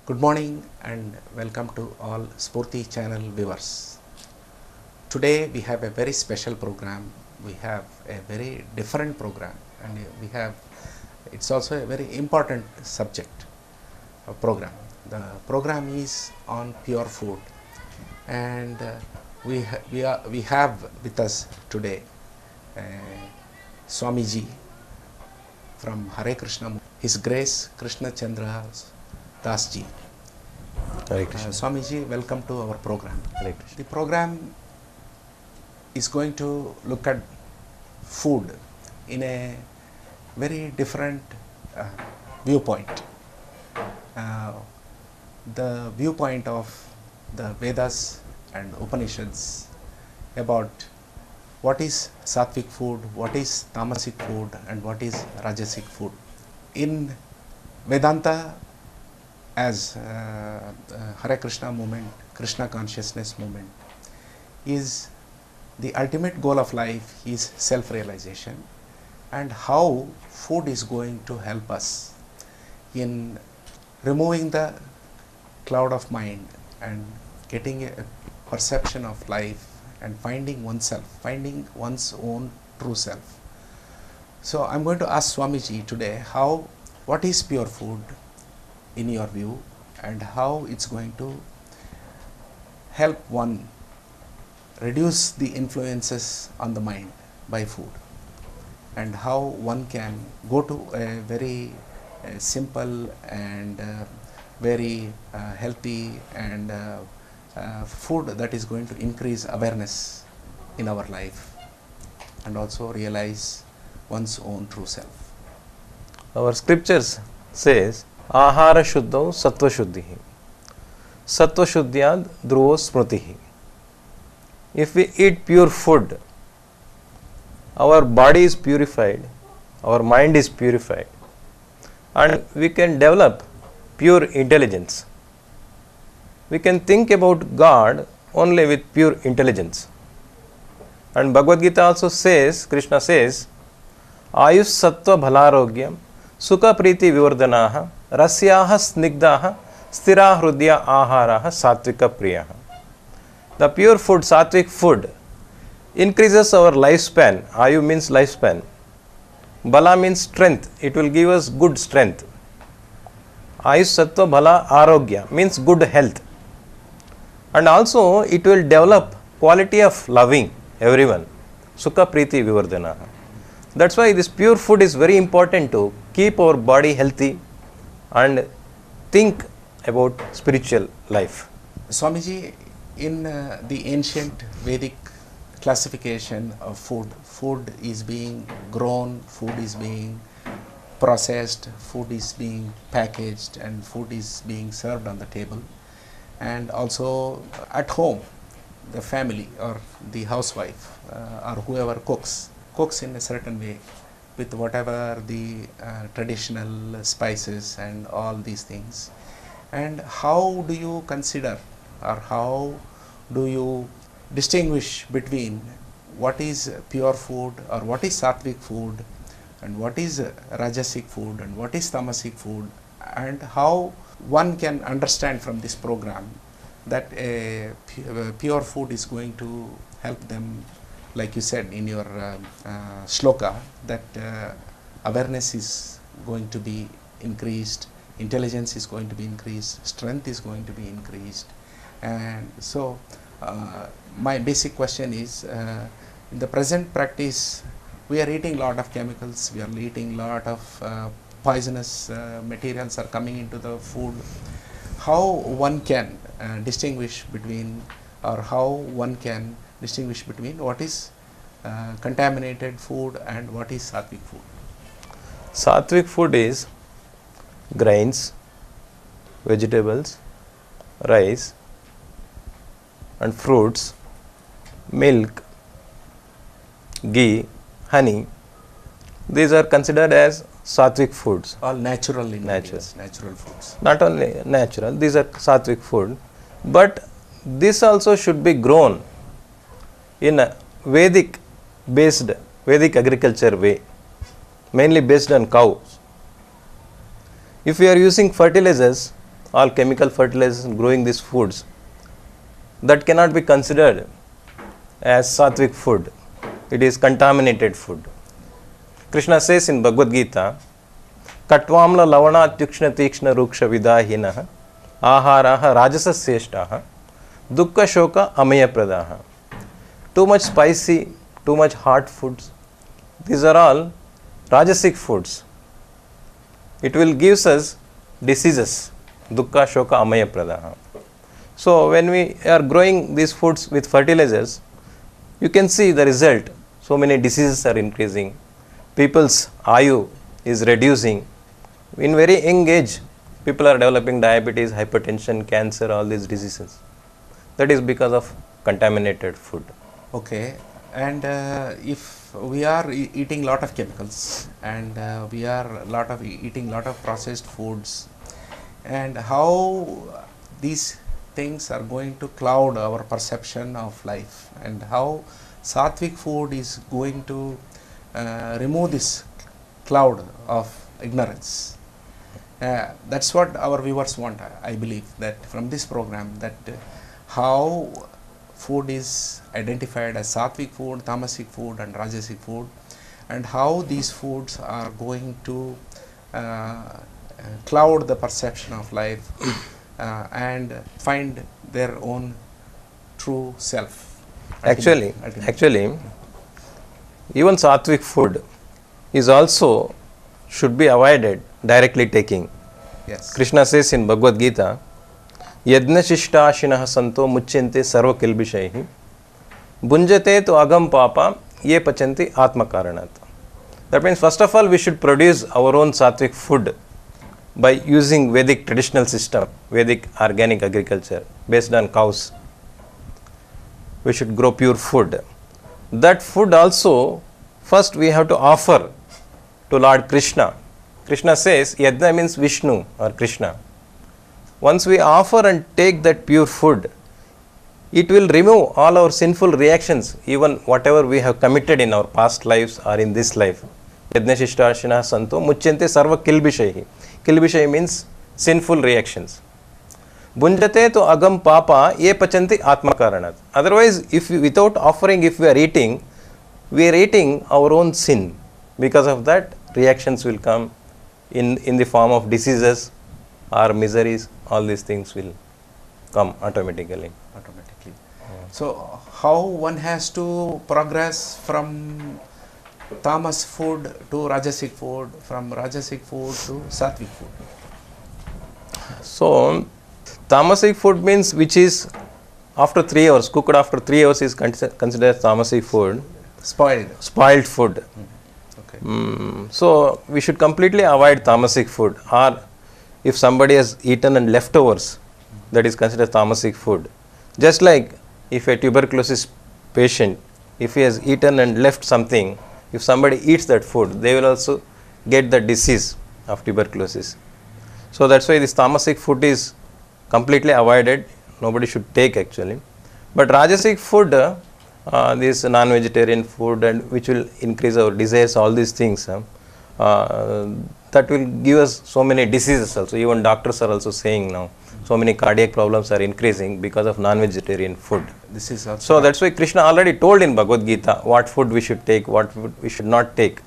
Good morning and welcome to all Spurti channel viewers. Today we have a very special program. We have a very different program, and it's also a very important subject program. The program is on pure food, and we have with us today Swamiji from Hare Krishna, His Grace Krishna Chandra Das ji. Hare Krishna. Swamiji, welcome to our program. Hare Krishna. The program is going to look at food in a very different viewpoint. The viewpoint of the Vedas and Upanishads about what is sattvic food, what is tamasic food, and what is rajasic food. In Vedanta, as Hare Krishna movement, Krishna consciousness movement, is the ultimate goal of life is self-realization, and how food is going to help us in removing the cloud of mind and getting a perception of life and finding oneself, finding one's own true self. So I'm going to ask Swamiji today what is pure food in your view, and how it's going to help one reduce the influences on the mind by food, and how one can go to a very simple and very healthy and food that is going to increase awareness in our life and also realize one's own true self. Our scriptures says, Ahara Shuddhau Sattva Shuddhihi. Sattva Shuddhyad Dhruvo Smritihi. If we eat pure food, our body is purified, our mind is purified, and we can develop pure intelligence. We can think about God only with pure intelligence. And Bhagavad Gita also says, Krishna says, Ayush Sattva Bhalarogyam Sukha Priti Vivardhanaha Rasyaha Snigdaha Stira Hrudya Aharaha Satvika Priyaha. The pure food, sattvic food, increases our lifespan. Ayu means lifespan. Bala means strength. It will give us good strength. Ayush Sattva Bhala Arogya means good health. And also it will develop quality of loving everyone. Sukha Priti Vivardhanaha. That's why this pure food is very important to keep our body healthy and think about spiritual life. Swamiji, in the ancient Vedic classification of food, food is being grown, food is being processed, food is being packaged, and food is being served on the table. And also at home, the family or the housewife or whoever cooks in a certain way with whatever the traditional spices and all these things. And how do you consider, or how do you distinguish between what is pure food or what is sattvic food, and what is rajasic food, and what is tamasic food, and how one can understand from this program that a pure food is going to help them, like you said in your shloka, that awareness is going to be increased, intelligence is going to be increased, strength is going to be increased. And so my basic question is, in the present practice, we are eating lot of chemicals, we are eating lot of poisonous materials are coming into the food. How one can distinguish between, or how one can distinguish between what is contaminated food and what is sattvic food? Sattvic food is grains, vegetables, rice, and fruits, milk, ghee, honey. These are considered as sattvic foods. All natural ingredients, natural foods. Not only natural, these are sattvic food, but this also should be grown in a Vedic agriculture way, mainly based on cows. If we are using fertilizers all chemical fertilizers growing these foods, that cannot be considered as sattvic food. It is contaminated food. Krishna says in Bhagavad Gita, Katvamla lavana tyukshna tikshna ruksha vidahinaha aharaha rajasa seshtaha dukkha shoka amaya pradaha. Too much spicy, too much hot foods, these are all rajasic foods. It will give us diseases, dukkha shoka amaya pradaha. So when we are growing these foods with fertilizers, you can see the result. So many diseases are increasing. People's ayu is reducing. In very young age, people are developing diabetes, hypertension, cancer, all these diseases. That is because of contaminated food. Okay, and if we are eating lot of chemicals and we are eating lot of processed foods, and how these things are going to cloud our perception of life, and how sattvic food is going to remove this cloud of ignorance. That's what our viewers want. I believe that from this program, that how food is identified as sattvic food, tamasic food and rajasic food, and how these foods are going to cloud the perception of life and find their own true self. Actually, even sattvic food is also should be avoided directly taking. Yes. Krishna says in Bhagavad Gita, Yadna shishtashinah santo muchyante sarva kilbishaihi bunjate to agam papa ye pachanti atma karanat. That means first of all we should produce our own sattvic food by using Vedic traditional system, Vedic organic agriculture based on cows. We should grow pure food. That food also first we have to offer to Lord Krishna. Krishna says, Yajna means Vishnu or Krishna. Once we offer and take that pure food, it will remove all our sinful reactions, even whatever we have committed in our past lives or in this life. Yajna shishtashinah santo muchyante sarva kilbishaihi. Kilbishai means sinful reactions. Bunjate to agam papa ye pachanti atma karanat. Otherwise, if we, without offering, if we are eating our own sin. Because of that, reactions will come in the form of diseases or miseries. All these things will come automatically. So, how one has to progress from tamas food to rajasic food, from rajasic food to sattvic food? So, tamasic food means which is after 3 hours, cooked after 3 hours is considered tamasic food. Spoiled food. Okay. So, we should completely avoid tamasic food, or if somebody has eaten and leftovers, that is considered tamasic food. Just like if a tuberculosis patient, if he has eaten and left something, if somebody eats that food, they will also get the disease of tuberculosis. So, that is why this tamasic food is completely avoided, nobody should take actually. But rajasic food, this non-vegetarian food, and which will increase our desires, all these things, that will give us so many diseases also. Even doctors are also saying now, so many cardiac problems are increasing because of non-vegetarian food. This is also so that's why Krishna already told in Bhagavad Gita what food we should take, what food we should not take.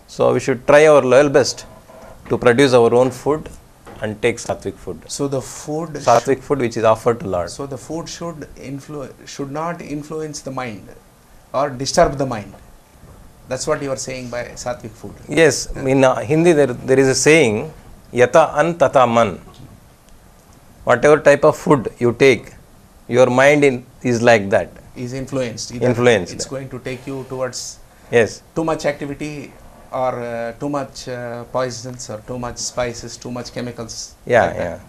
So we should try our level best to produce our own food and take sattvic food. So the food sattvic food which is offered to Lord. So the food should not influence the mind or disturb the mind. That's what you are saying by sattvic food. Yes, in Hindi there is a saying, yata an tata man. Whatever type of food you take, your mind is like that. Is influenced. Influenced. It's going to take you towards yes. too much activity or too much poisons or too much spices, too much chemicals. Yeah, like yeah.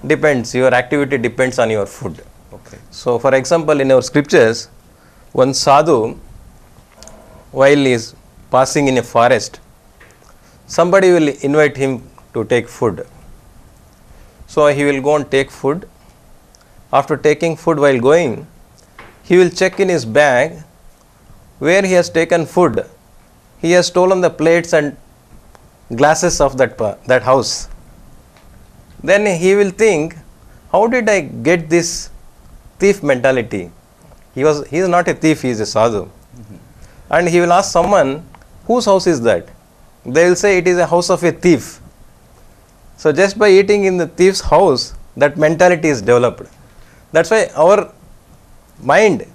Depends. Your activity depends on your food. Okay. So, for example, in our scriptures, one sadhu, while he is passing in a forest, somebody will invite him to take food. So, he will go and take food. After taking food, while going, he will check in his bag where he has taken food. He has stolen the plates and glasses of that house. Then he will think how did I get this thief mentality? He is not a thief, he is a sadhu. And he will ask someone, whose house is that? They will say it is a house of a thief. So just by eating in the thief's house, that mentality is developed. That's why our mind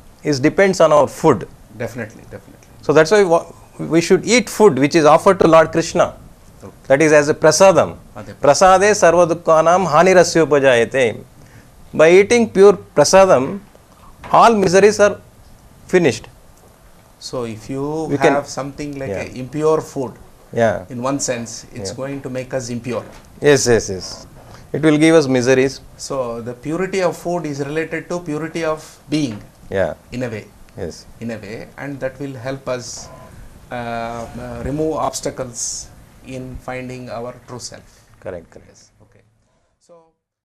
depends on our food. Definitely, definitely. So that's why we should eat food which is offered to Lord Krishna. Okay. That is as a prasadam. Ade. Prasade sarva dukkhanam hanirasya upajayate. By eating pure prasadam, all miseries are finished. So if you We have can- something like Yeah. a impure food, Yeah. in one sense, it's Yeah. going to make us impure. Yes, yes, yes. It will give us miseries. So the purity of food is related to purity of being, Yeah. in a way, Yes. and that will help us remove obstacles in finding our true self. Correct, correct.